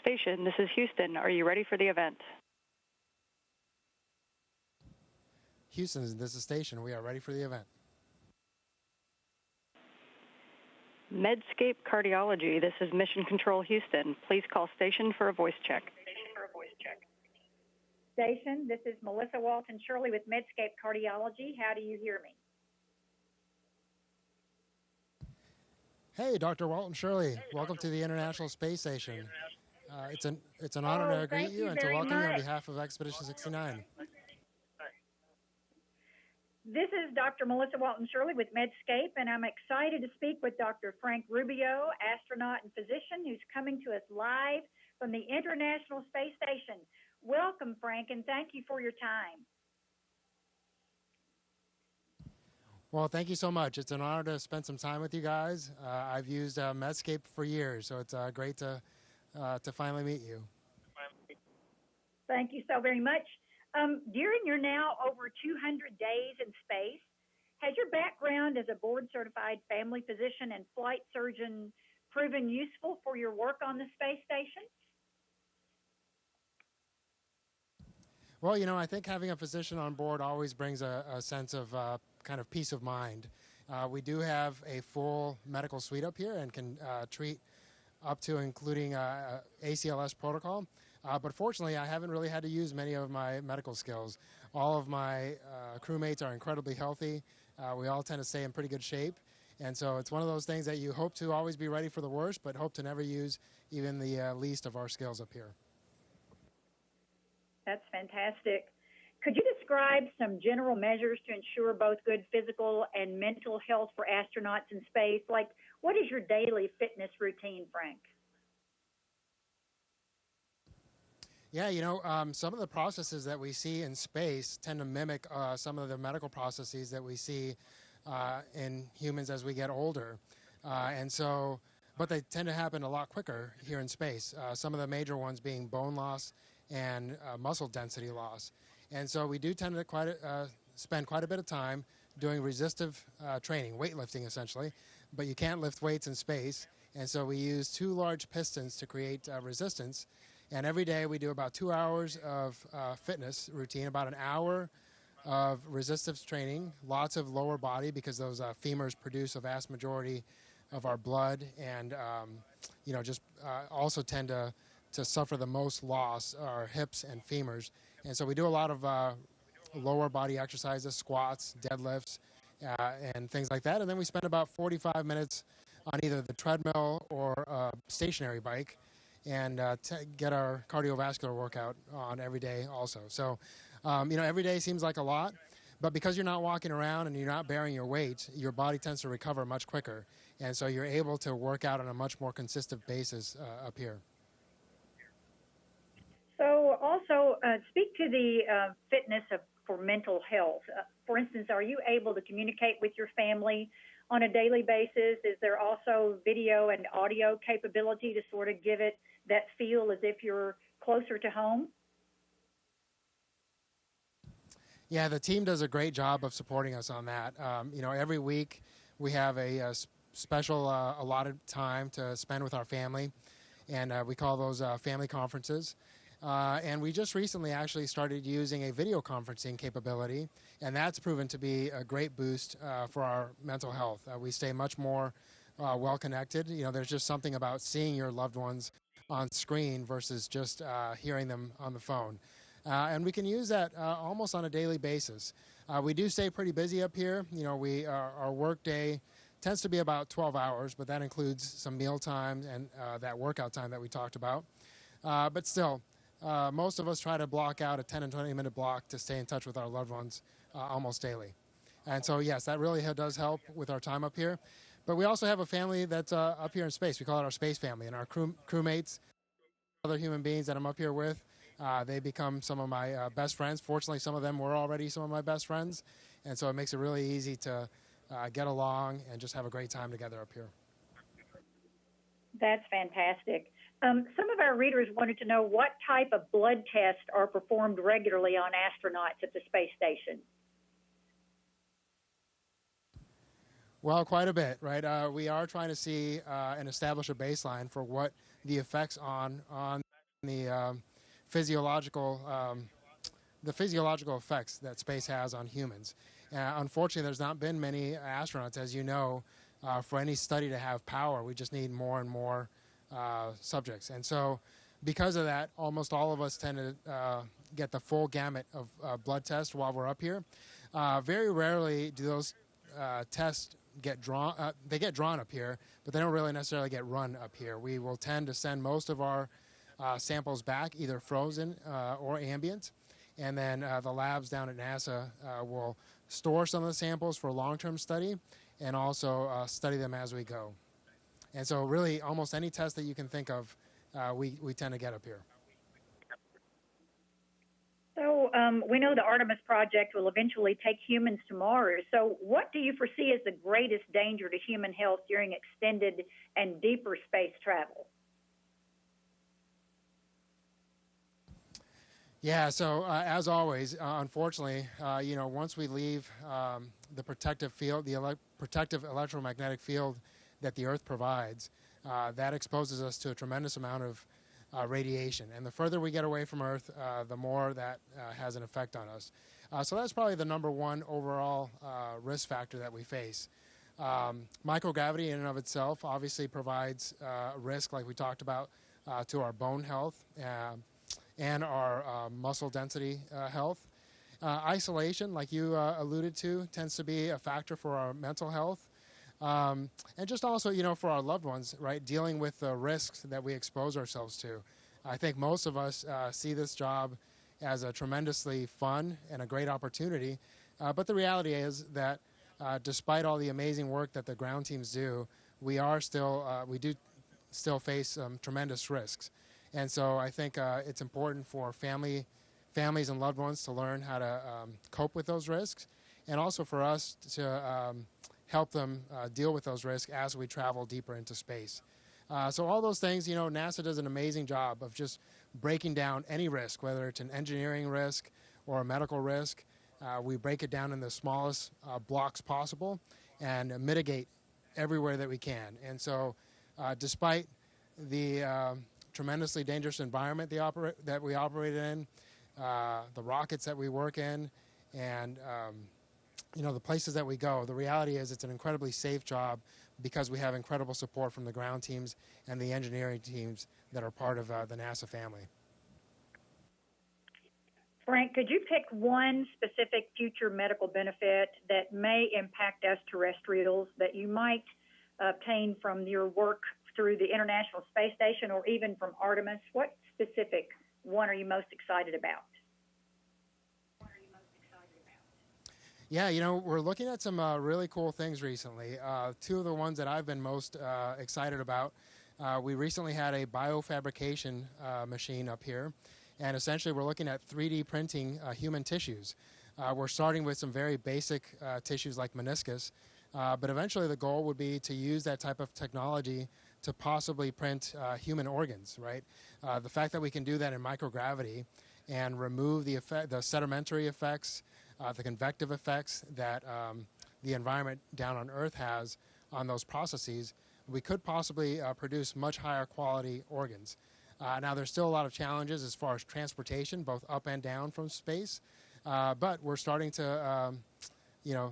Station, this is Houston. Are you ready for the event? Houston, this is Station. We are ready for the event. Medscape Cardiology, this is Mission Control Houston. Please call Station for a voice check. Station, this is Melissa Walton Shirley with Medscape Cardiology. How do you hear me? Hey, Dr. Walton Shirley. Welcome to the International Space Station. It's an honor to greet you and to welcome you on behalf of Expedition 69. This is Dr. Melissa Walton Shirley with Medscape, and I'm excited to speak with Dr. Frank Rubio, astronaut and physician, who's coming to us live from the International Space Station. Welcome, Frank, and thank you for your time. Well, thank you so much. It's an honor to spend some time with you guys. I've used Medscape for years, so it's great to finally meet you. Thank you so very much. During your now over 200 days in space, has your background as a board-certified family physician and flight surgeon proven useful for your work on the space station? Well, you know, I think having a physician on board always brings a sense of kind of peace of mind. We do have a full medical suite up here and can treat up to including ACLS protocol. But fortunately, I haven't really had to use many of my medical skills. All of my crewmates are incredibly healthy. We all tend to stay in pretty good shape. And so it's one of those things that you hope to always be ready for the worst, but hope to never use even the least of our skills up here. That's fantastic. Could you describe some general measures to ensure both good physical and mental health for astronauts in space? Like, what is your daily fitness routine, Frank? Yeah, you know, some of the processes that we see in space tend to mimic some of the medical processes that we see in humans as we get older. But they tend to happen a lot quicker here in space. Some of the major ones being bone loss and muscle density loss. And so we do tend to spend quite a bit of time doing resistive training, weightlifting essentially, but you can't lift weights in space. And so we use two large pistons to create resistance. And every day we do about 2 hours of fitness routine, about an hour of resistance training, lots of lower body because those femurs produce a vast majority of our blood and, you know, just also tend to suffer the most loss, our hips and femurs. And so we do a lot of lower body exercises, squats, deadlifts, and things like that. And then we spend about 45 minutes on either the treadmill or a stationary bike and get our cardiovascular workout on every day also. So, you know, every day seems like a lot, but because you're not walking around and you're not bearing your weight, your body tends to recover much quicker. And so you're able to work out on a much more consistent basis up here. So also speak to the fitness for mental health. For instance, are you able to communicate with your family on a daily basis? Is there also video and audio capability to sort of give it that feel as if you're closer to home? Yeah, the team does a great job of supporting us on that. You know, every week we have a special allotted time to spend with our family, and we call those family conferences. And we just recently actually started using a video conferencing capability, and that's proven to be a great boost for our mental health. We stay much more well connected. You know, there's just something about seeing your loved ones on screen versus just hearing them on the phone. And we can use that almost on a daily basis. We do stay pretty busy up here. You know, our work day tends to be about 12 hours, but that includes some meal time and that workout time that we talked about. But still, most of us try to block out a 10 and 20-minute block to stay in touch with our loved ones almost daily. And so, yes, that really does help with our time up here. But we also have a family that's up here in space. We call it our space family. And our crewmates, other human beings that I'm up here with, they become some of my best friends. Fortunately, some of them were already some of my best friends. And so it makes it really easy to get along and just have a great time together up here. That's fantastic. Some of our readers wanted to know what type of blood tests are performed regularly on astronauts at the space station. Well, quite a bit, right? We are trying to see and establish a baseline for what the effects on the physiological the physiological effects that space has on humans. Unfortunately, there's not been many astronauts, as you know, for any study to have power. We just need more and more subjects. And so because of that, almost all of us tend to get the full gamut of blood tests while we're up here. Very rarely do those tests get drawn. They get drawn up here, but they don't really necessarily get run up here. We will tend to send most of our samples back, either frozen or ambient. And then the labs down at NASA will store some of the samples for long-term study and also study them as we go. And so really almost any test that you can think of, we tend to get up here. So we know the Artemis project will eventually take humans to Mars. So what do you foresee as the greatest danger to human health during extended and deeper space travel? Yeah, so as always, unfortunately, once we leave the protective field, the protective electromagnetic field that the Earth provides, that exposes us to a tremendous amount of radiation. And the further we get away from Earth, the more that has an effect on us. So that's probably the number one overall risk factor that we face. Microgravity in and of itself obviously provides risk, like we talked about, to our bone health and our muscle density health. Isolation, like you alluded to, tends to be a factor for our mental health. And just also, for our loved ones, right, dealing with the risks that we expose ourselves to. I think most of us see this job as a tremendously fun and a great opportunity. But the reality is that despite all the amazing work that the ground teams do, we do still face tremendous risks. And so I think it's important for families and loved ones to learn how to cope with those risks, and also for us to help them deal with those risks as we travel deeper into space. So all those things, NASA does an amazing job of just breaking down any risk, whether it's an engineering risk or a medical risk. We break it down in the smallest blocks possible and mitigate everywhere that we can. And so despite the tremendously dangerous environment that we operate in, the rockets that we work in, and the places that we go, the reality is it's an incredibly safe job because we have incredible support from the ground teams and the engineering teams that are part of the NASA family. Frank, could you pick one specific future medical benefit that may impact us terrestrials that you might obtain from your work through the International Space Station or even from Artemis? What specific one are you most excited about? Yeah, we're looking at some really cool things recently. Two of the ones that I've been most excited about, we recently had a biofabrication machine up here, and essentially we're looking at 3D printing human tissues. We're starting with some very basic tissues like meniscus, but eventually the goal would be to use that type of technology to possibly print human organs, right? The fact that we can do that in microgravity and remove the sedimentary effects, the convective effects that the environment down on Earth has on those processes, we could possibly produce much higher quality organs. Now, there's still a lot of challenges as far as transportation, both up and down from space, but we're starting to,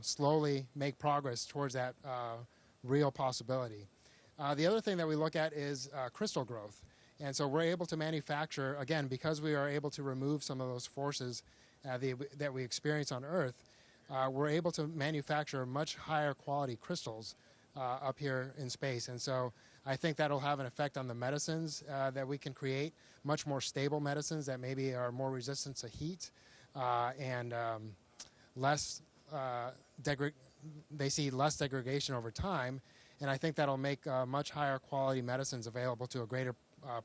slowly make progress towards that real possibility. The other thing that we look at is crystal growth. And so we're able to manufacture, again, because we are able to remove some of those forces that we experience on Earth, we're able to manufacture much higher quality crystals up here in space. And so I think that'll have an effect on the medicines that we can create, much more stable medicines that maybe are more resistant to heat and less they see less degradation over time. And I think that'll make much higher quality medicines available to a greater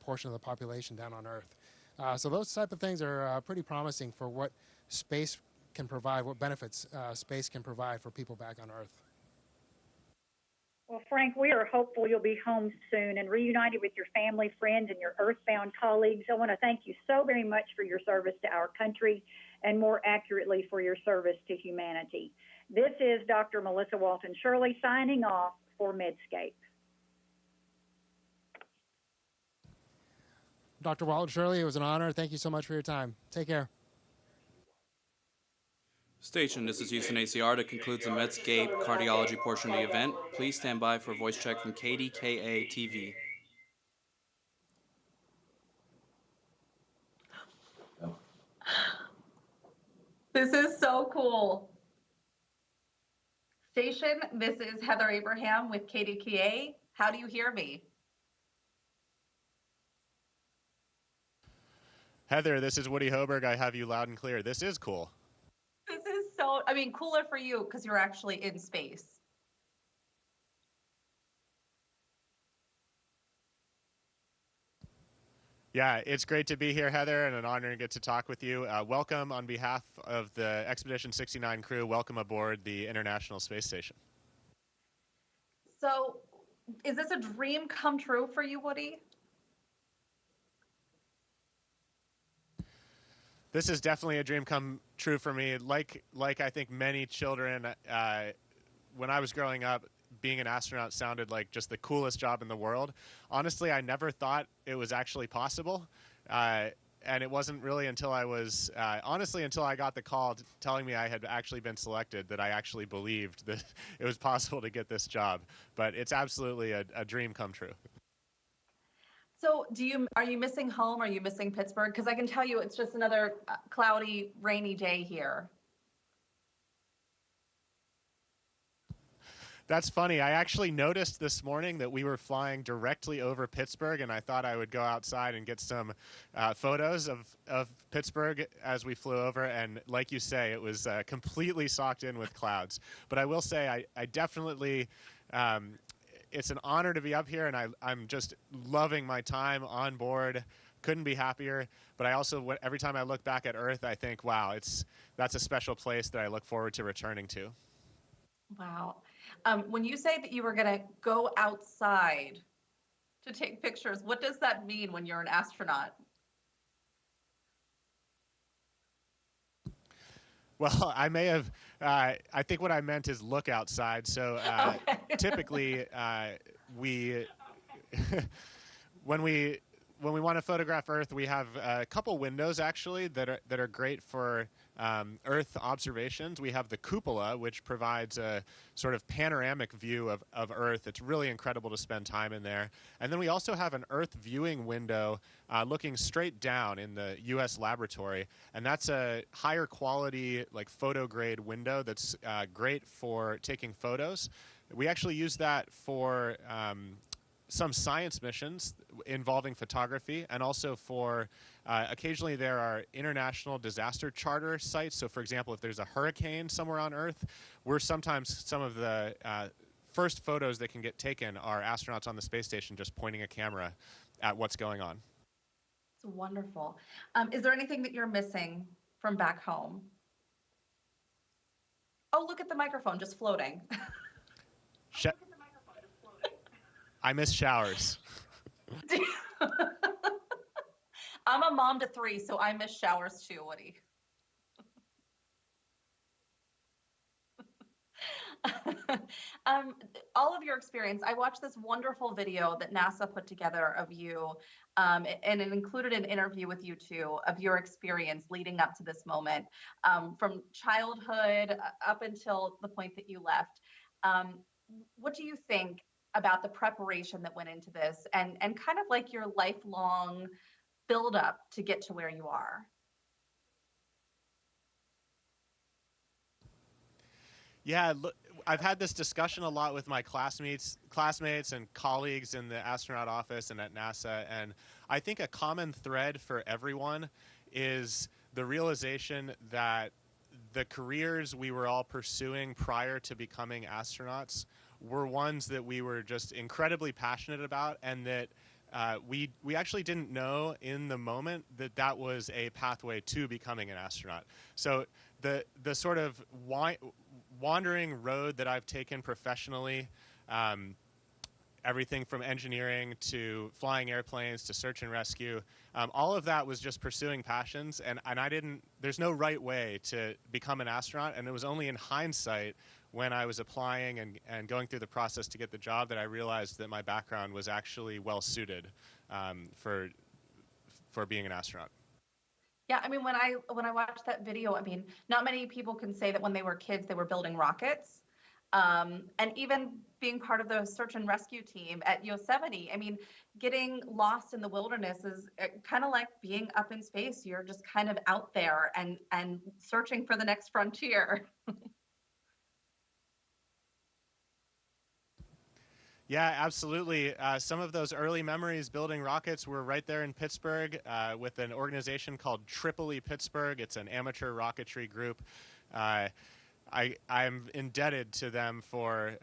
portion of the population down on Earth. So those type of things are pretty promising for what space can provide, what benefits space can provide for people back on Earth. Well, Frank, we are hopeful you'll be home soon and reunited with your family, friends, and your Earthbound colleagues. I want to thank you so very much for your service to our country and more accurately for your service to humanity. This is Dr. Melissa Walton Shirley signing off for Medscape. Dr. Walton Shirley, it was an honor. Thank you so much for your time. Take care. Station, this is Houston ACR. That concludes the Medscape Cardiology portion of the event. Please stand by for a voice check from KDKA-TV. This is so cool. Station, this is Heather Abraham with KDKA. How do you hear me? Heather, this is Woody Hoburg. I have you loud and clear. This is cool. This is so, I mean, cooler for you because you're actually in space. Yeah, it's great to be here, Heather, and an honor to get to talk with you. Welcome on behalf of the Expedition 69 crew. Welcome aboard the International Space Station. So, is this a dream come true for you, Woody? This is definitely a dream come true for me. Like I think many children, when I was growing up, being an astronaut sounded like just the coolest job in the world. Honestly, I never thought it was actually possible. And it wasn't really until I was, until I got the call telling me I had actually been selected that I actually believed that it was possible to get this job. But it's absolutely a dream come true. So are you missing home? Are you missing Pittsburgh? Because I can tell you it's just another cloudy, rainy day here. That's funny. I actually noticed this morning that we were flying directly over Pittsburgh, and I thought I would go outside and get some photos of Pittsburgh as we flew over. And like you say, it was completely socked in with clouds. But I will say I definitely, it's an honor to be up here, and I'm just loving my time on board. Couldn't be happier. But I also, every time I look back at Earth, I think, wow, that's a special place that I look forward to returning to. Wow. When you say that you were going to go outside to take pictures, what does that mean when you're an astronaut? Well, I may have, I think what I meant is look outside. So Okay. Typically when we want to photograph Earth, we have a couple windows actually that are great for Earth observations. We have the cupola, which provides a sort of panoramic view of Earth. It's really incredible to spend time in there. And then we also have an Earth viewing window looking straight down in the U.S. laboratory. And that's a higher quality, like photo grade window that's great for taking photos. We actually use that for some science missions involving photography, and also for occasionally there are international disaster charter sites. So for example, if there's a hurricane somewhere on Earth, we're sometimes some of the first photos that can get taken are astronauts on the space station just pointing a camera at what's going on. It's wonderful. Is there anything that you're missing from back home? Oh, look at the microphone just floating. I miss showers. I'm a mom to 3, so I miss showers too, Woody. All of your experience, I watched this wonderful video that NASA put together of you, and it included an interview with you too, of your experience leading up to this moment, from childhood up until the point that you left. What do you think about the preparation that went into this, and kind of like your lifelong build up to get to where you are? Yeah, look, I've had this discussion a lot with my classmates and colleagues in the astronaut office and at NASA, and I think a common thread for everyone is the realization that the careers we were all pursuing prior to becoming astronauts were ones that we were just incredibly passionate about, and that we actually didn't know in the moment that was a pathway to becoming an astronaut. So the sort of wandering road that I've taken professionally, everything from engineering to flying airplanes to search and rescue, all of that was just pursuing passions, and there's no right way to become an astronaut, and it was only in hindsight when I was applying and going through the process to get the job that I realized that my background was actually well suited being an astronaut. Yeah, I mean, when I watched that video, I mean, not many people can say that when they were kids, they were building rockets. And even being part of the search and rescue team at Yosemite, I mean, getting lost in the wilderness is kind of like being up in space. You're just kind of out there and searching for the next frontier. Yeah, absolutely. Some of those early memories building rockets were right there in Pittsburgh with an organization called Tripoli Pittsburgh. It's an amateur rocketry group. I'm indebted to them for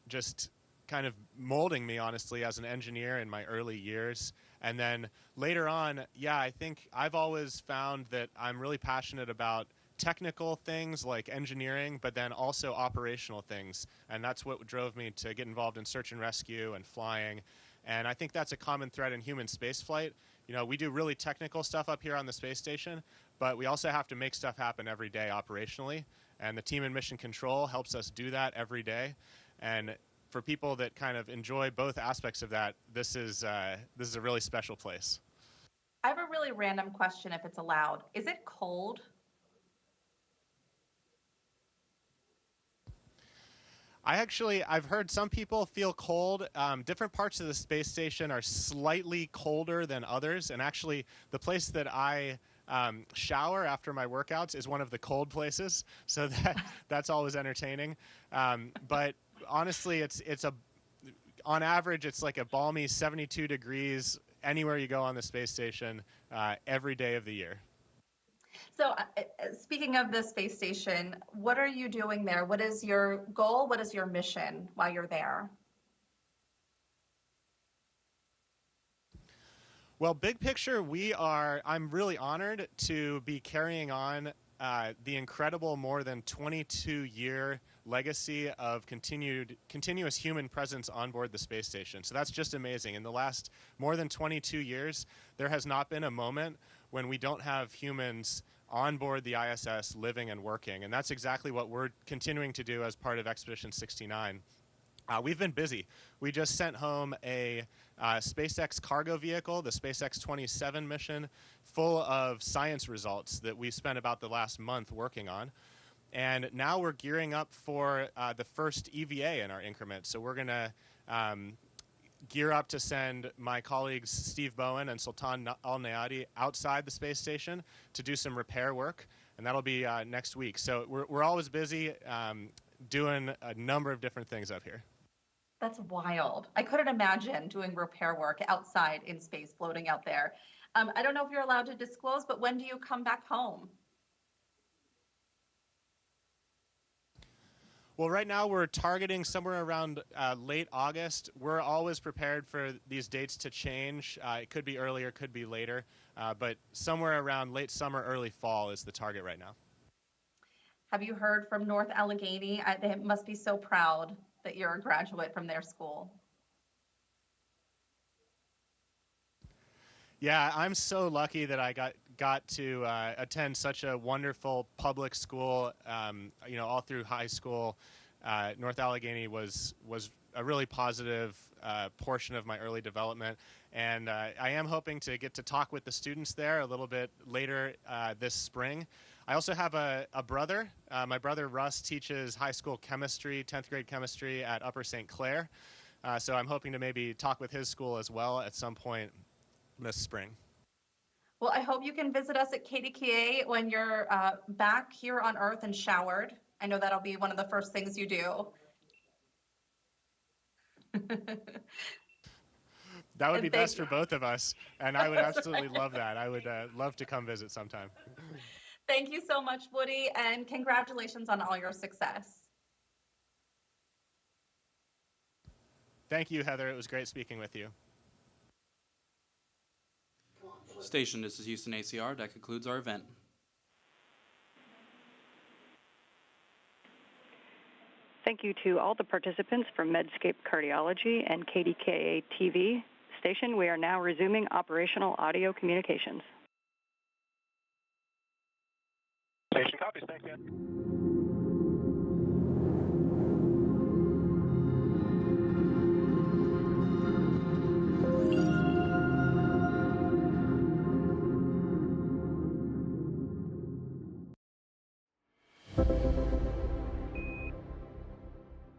just kind of molding me, honestly, as an engineer in my early years. And then later on, yeah, I think I've always found that I'm really passionate about technical things like engineering, but then also operational things. And that's what drove me to get involved in search and rescue and flying. And I think that's a common thread in human spaceflight. You know, we do really technical stuff up here on the space station, but we also have to make stuff happen every day operationally. And the team in mission control helps us do that every day. And for people that kind of enjoy both aspects of that, this is a really special place. I have a really random question, if it's allowed. Is it cold? I've heard some people feel cold. Different parts of the space station are slightly colder than others. And actually, the place that I shower after my workouts is one of the cold places. So that's always entertaining. But honestly, on average, it's like a balmy 72 degrees anywhere you go on the space station every day of the year. So speaking of the space station, what are you doing there? What is your goal? What is your mission while you're there? Well, big picture, I'm really honored to be carrying on the incredible more than 22-year legacy of continuous human presence on board the space station. So that's just amazing. In the last more than 22 years, there has not been a moment when we don't have humans on board the ISS living and working. And that's exactly what we're continuing to do as part of Expedition 69. We've been busy. We just sent home a SpaceX cargo vehicle, the SpaceX 27 mission, full of science results that we spent about the last month working on. And now we're gearing up for the first EVA in our increment. So we're going to gear up to send my colleagues Steve Bowen and Sultan Al-Nayati outside the space station to do some repair work. And that'll be next week. So we're always busy doing a number of different things up here. That's wild. I couldn't imagine doing repair work outside in space, floating out there. I don't know if you're allowed to disclose, but when do you come back home? Well, right now we're targeting somewhere around late August. We're always prepared for these dates to change. It could be earlier, could be later, but somewhere around late summer, early fall is the target right now. Have you heard from North Allegheny? They must be so proud that you're a graduate from their school. Yeah, I'm so lucky that I got to attend such a wonderful public school. All through high school, North Allegheny was a really positive portion of my early development, and I am hoping to get to talk with the students there a little bit later this spring. I also have a brother. My brother Russ teaches high school chemistry, 10th grade chemistry at Upper St. Clair. So I'm hoping to maybe talk with his school as well at some point this spring. Well, I hope you can visit us at KDKA when you're back here on Earth and showered. I know that'll be one of the first things you do. That would be best for both of us, and I would absolutely love that. I would love to come visit sometime. Thank you so much, Woody, and congratulations on all your success. Thank you, Heather. It was great speaking with you. Station, this is Houston ACR. That concludes our event. Thank you to all the participants from Medscape Cardiology and KDKA-TV station. We are now resuming operational audio communications. Station copies. Thank you.